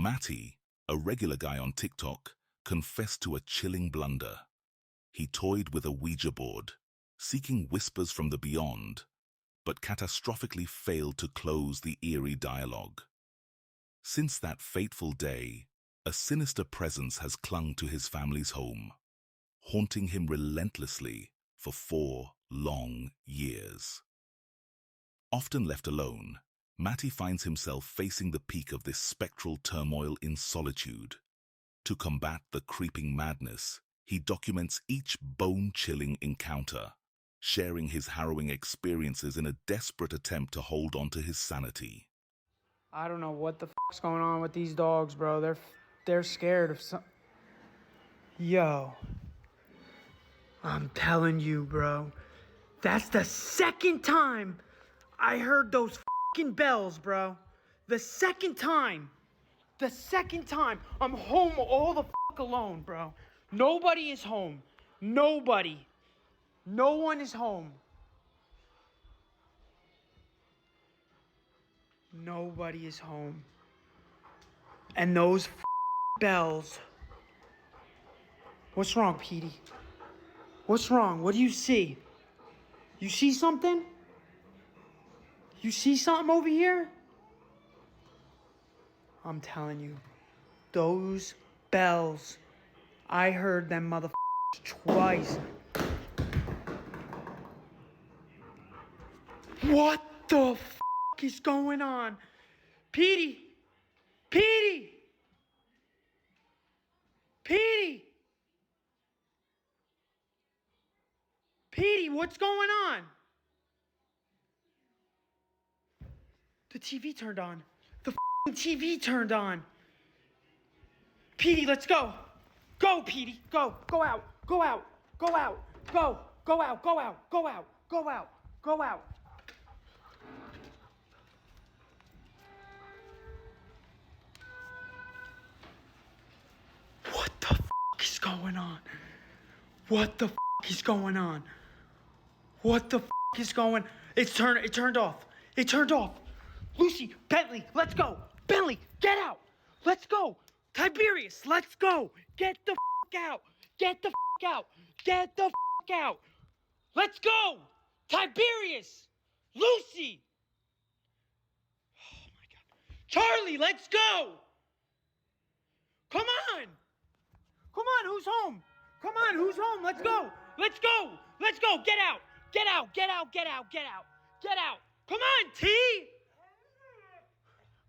Matty, a regular guy on TikTok, confessed to a chilling blunder. He toyed with a Ouija board, seeking whispers from the beyond, but catastrophically failed to close the eerie dialogue. Since that fateful day, a sinister presence has clung to his family's home, haunting him relentlessly for 4 long years. Often left alone, Matty finds himself facing the peak of this spectral turmoil in solitude. To combat the creeping madness, he documents each bone-chilling encounter, sharing his harrowing experiences in a desperate attempt to hold on to his sanity. I don't know what the f***'s going on with these dogs, bro. They're scared of some... Yo. I'm telling you, bro. That's the second time I heard those f***ing bells, bro. The second time. The second time. I'm home all the f*** alone, bro. Nobody is home. Nobody. No one is home. Nobody is home. And those bells. What's wrong, Petey? What's wrong? What do you see? You see something? You see something over here? I'm telling you, those bells, I heard them motherfuckers twice. What the f*** is going on? Petey! Petey! Petey! Petey, what's going on? The TV turned on. The f***ing TV turned on. Petey, let's go. Go, Petey. Go. Go out. Go out. Go out. Go. Go out. Go out. Go out. Go out. Go out. What the f*** is going on? What the f*** is going on? What the f*** is going... It turned off. It turned off. Lucy, Bentley, let's go. Bentley, get out. Let's go. Tiberius, let's go. Get the f*** out. Get the f*** out. Get the f*** out. Let's go. Tiberius. Lucy. Oh my God. Charlie, let's go. Come on. Come on, who's home? Come on, who's home? Let's go. Let's go. Let's go. Get out. Get out. Get out. Get out. Get out. Get out. Come on, T.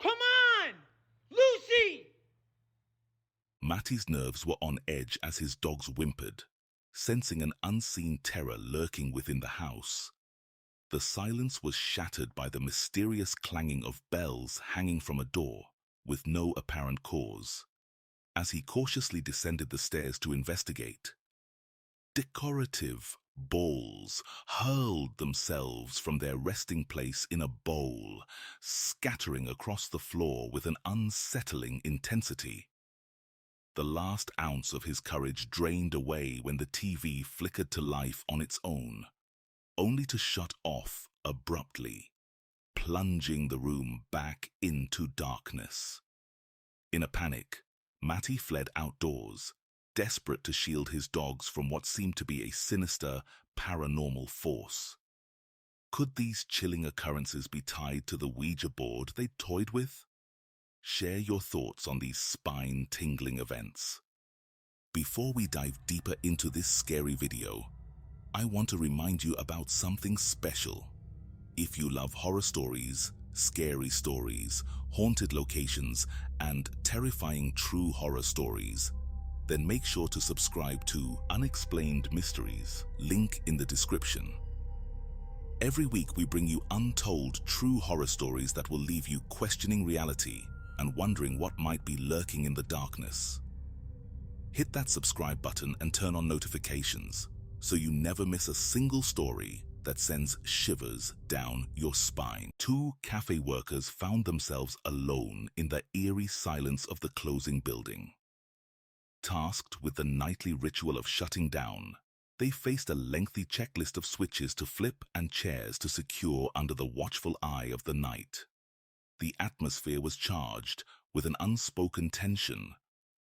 Come on. Lucy. Matty's nerves were on edge as his dogs whimpered, sensing an unseen terror lurking within the house. The silence was shattered by the mysterious clanging of bells hanging from a door, with no apparent cause. As he cautiously descended the stairs to investigate, decorative balls hurled themselves from their resting place in a bowl, scattering across the floor with an unsettling intensity. The last ounce of his courage drained away when the TV flickered to life on its own, only to shut off abruptly, plunging the room back into darkness. In a panic, Matty fled outdoors, desperate to shield his dogs from what seemed to be a sinister, paranormal force. Could these chilling occurrences be tied to the Ouija board they toyed with? Share your thoughts on these spine-tingling events. Before we dive deeper into this scary video, I want to remind you about something special. If you love horror stories, scary stories, haunted locations, and terrifying true horror stories, then make sure to subscribe to Unexplained Mysteries, link in the description. Every week we bring you untold true horror stories that will leave you questioning reality and wondering what might be lurking in the darkness. Hit that subscribe button and turn on notifications so you never miss a single story that sends shivers down your spine. 2 cafe workers found themselves alone in the eerie silence of the closing building. Tasked with the nightly ritual of shutting down, they faced a lengthy checklist of switches to flip and chairs to secure under the watchful eye of the night. The atmosphere was charged with an unspoken tension,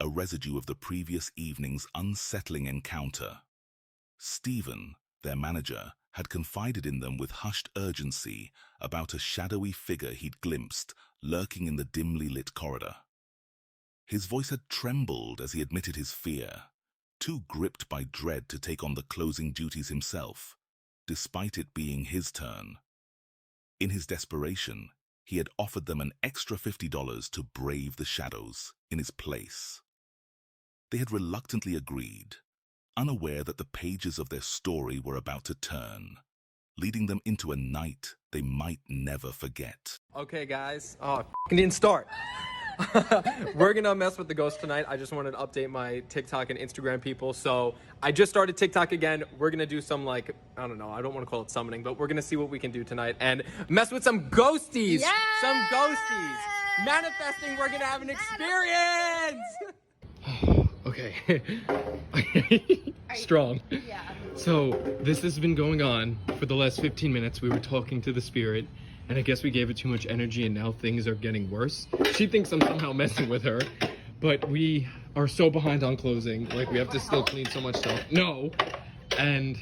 a residue of the previous evening's unsettling encounter. Stephen, their manager, had confided in them with hushed urgency about a shadowy figure he'd glimpsed lurking in the dimly lit corridor. His voice had trembled as he admitted his fear, too gripped by dread to take on the closing duties himself, despite it being his turn. In his desperation, he had offered them an extra $50 to brave the shadows in his place. They had reluctantly agreed, unaware that the pages of their story were about to turn, leading them into a night they might never forget. Okay, guys. Oh, it didn't start. We're gonna mess with the ghost tonight. I just wanted to update my TikTok and Instagram people. So I just started TikTok again. We're gonna do some, like, I don't know, I don't want to call it summoning, but we're gonna see what we can do tonight and mess with some ghosties. Yes! Some ghosties. Manifesting, we're gonna have an experience. Okay. Strong. Yeah. So this has been going on for the last 15 minutes. We were talking to the spirit, and I guess we gave it too much energy, and now things are getting worse. She thinks I'm somehow messing with her, but we are so behind on closing. Like, we have to still clean so much stuff. No. And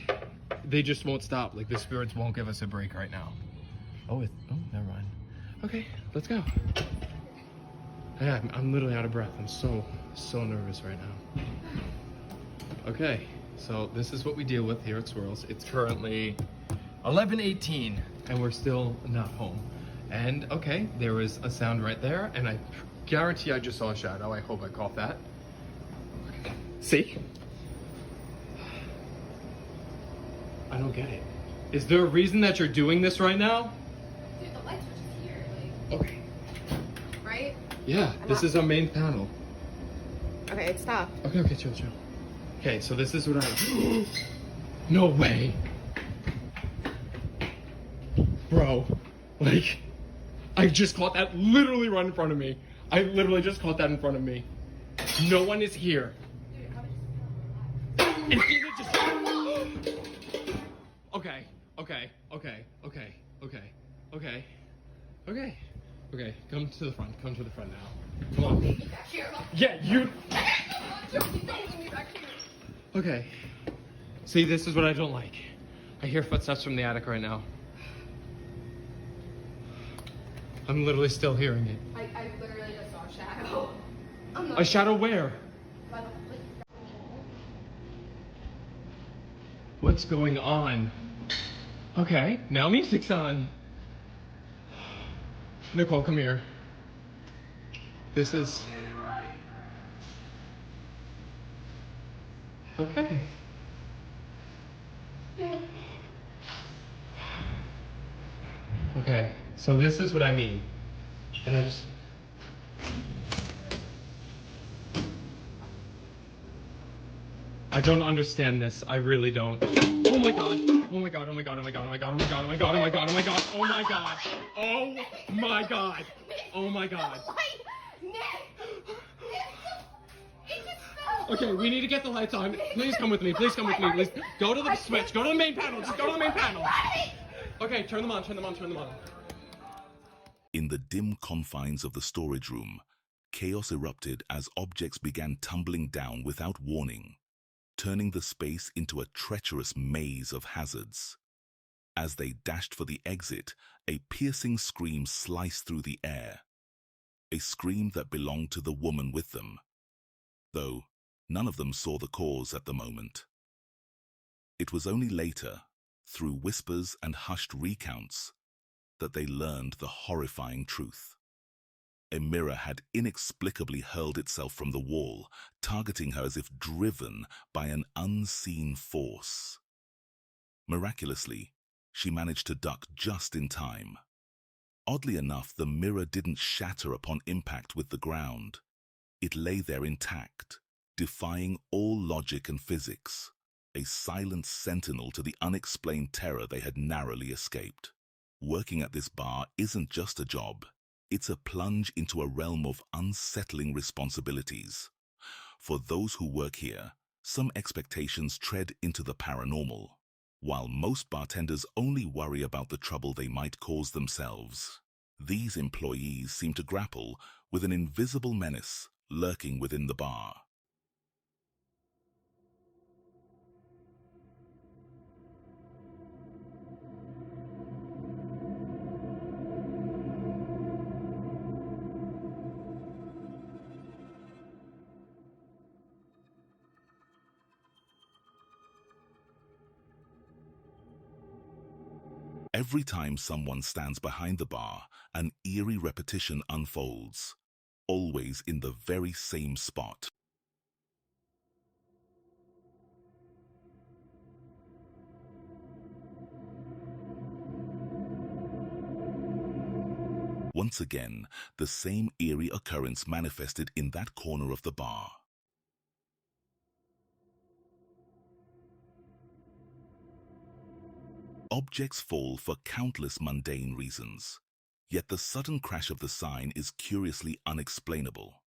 they just won't stop. Like, the spirits won't give us a break right now. Oh, never mind. Okay, let's go. Yeah, I'm literally out of breath. I'm so nervous right now. Okay, so this is what we deal with here at Swirls. It's currently 11:18, and we're still not home. And okay, there was a sound right there, and I guarantee I just saw a shadow. I hope I caught that. See? I don't get it. Is there a reason that you're doing this right now? Dude, the light switch is here, like, Okay. right? Yeah, this is our main panel. Okay, it stopped. Okay, chill. Okay, so this is what I... No way. Bro, like, I just caught that literally right in front of me. I literally just caught that in front of me. No one is here. And Steven just... Okay, come to the front now. Come on. Yeah, you... Okay. See, this is what I don't like. I hear footsteps from the attic right now. I'm literally still hearing it. I literally just saw a shadow. A shadow where? What's going on? Okay, now music's on. Nicole, come here. This is... Okay. Okay, so this is what I mean. And I just... I don't understand this. I really don't. Oh my god. Oh my god. Oh my god. Oh my god. Oh my god. Oh my god. Oh my god. Oh my god. Oh my god. Oh my god. Oh my god. Oh my god. Okay, we need to get the lights on. Please come with me. Please come with me. Please go to the switch. Go to the main panel. Just go to the main panel. Okay, turn them on. Turn them on. Turn them on. In the dim confines of the storage room, chaos erupted as objects began tumbling down without warning, turning the space into a treacherous maze of hazards. As they dashed for the exit, a piercing scream sliced through the air. A scream that belonged to the woman with them, though none of them saw the cause at the moment. It was only later, through whispers and hushed recounts, that they learned the horrifying truth. A mirror had inexplicably hurled itself from the wall, targeting her as if driven by an unseen force. Miraculously, she managed to duck just in time. Oddly enough, the mirror didn't shatter upon impact with the ground. It lay there intact, defying all logic and physics, a silent sentinel to the unexplained terror they had narrowly escaped. Working at this bar isn't just a job. It's a plunge into a realm of unsettling responsibilities. For those who work here, some expectations tread into the paranormal, while most bartenders only worry about the trouble they might cause themselves. These employees seem to grapple with an invisible menace lurking within the bar. Every time someone stands behind the bar, an eerie repetition unfolds, always in the very same spot. Once again, the same eerie occurrence manifested in that corner of the bar. Objects fall for countless mundane reasons, yet the sudden crash of the sign is curiously unexplainable.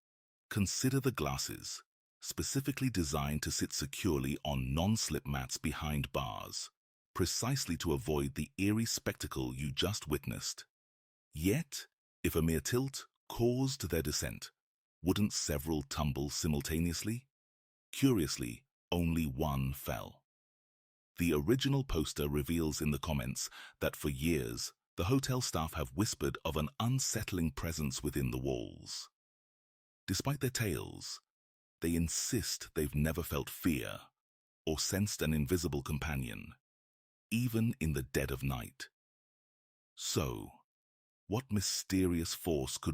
Consider the glasses, specifically designed to sit securely on non-slip mats behind bars, precisely to avoid the eerie spectacle you just witnessed. Yet, if a mere tilt caused their descent, wouldn't several tumble simultaneously? Curiously, only one fell. The original poster reveals in the comments that for years, the hotel staff have whispered of an unsettling presence within the walls. Despite their tales, they insist they've never felt fear or sensed an invisible companion, even in the dead of night. So, what mysterious force could